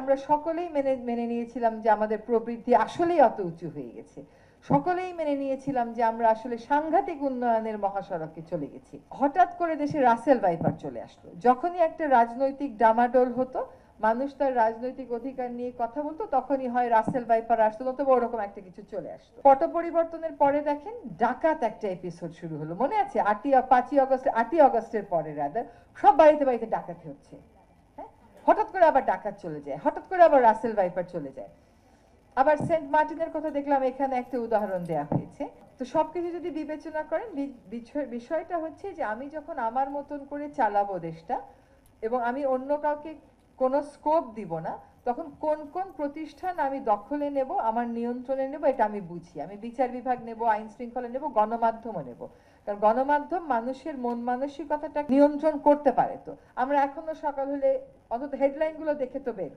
আমরা সকলেই মেনে নিয়েছিলাম যে আমাদের প্রবৃদ্ধি আসলেই অত উঁচু হয়ে গেছে। সকলেই মেনে নিয়েছিলাম যে আমরা আসলে সাংঘাতিক উন্নয়নের মহাসড়কে চলে গেছি। হঠাৎ করে দেশে রাসেল ভাইপার চলে আসলো। যখনই একটা রাজনৈতিক ডামাডোল হতো, মানুষ তার রাজনৈতিক অধিকার নিয়ে কথা বলতো, তখনই হয় রাসেল ভাইপার আসতো, অথবা ওরকম একটা কিছু চলে আসতো। পট পরিবর্তনের পরে দেখেন ডাকাত একটা এপিসোড শুরু হলো। মনে আছে 8ই অগস্টের পরে রাদার সব বাড়িতে বাড়িতে ডাকাতি হচ্ছে। হ্যাঁ, হঠাৎ করে আবার ডাকাত চলে যায়, হঠাৎ করে আবার রাসেল ভাইপার চলে যায়। আবার সেন্ট মার্টিনের কথা দেখলাম, এখানে একটা উদাহরণ দেয়া হয়েছে। তো সবকিছু যদি বিবেচনা করেন, বিষয়টা হচ্ছে যে আমি যখন আমার মতন করে চালাবো দেশটা এবং আমি অন্য কাউকে কোনো স্কোপ দিব না, তখন কোন কোন প্রতিষ্ঠান আমি দখলে নেব, আমার নিয়ন্ত্রণে নেব, এটা আমি বুঝি। আমি বিচার বিভাগ নেব, আইন শৃঙ্খলা নেব, গণমাধ্যমও নেব। কারণ গণমাধ্যম মানুষের মন মানসিকতাটা নিয়ন্ত্রণ করতে পারে। তো আমরা এখনো সকাল হলে অন্তত হেডলাইনগুলো দেখে তো বের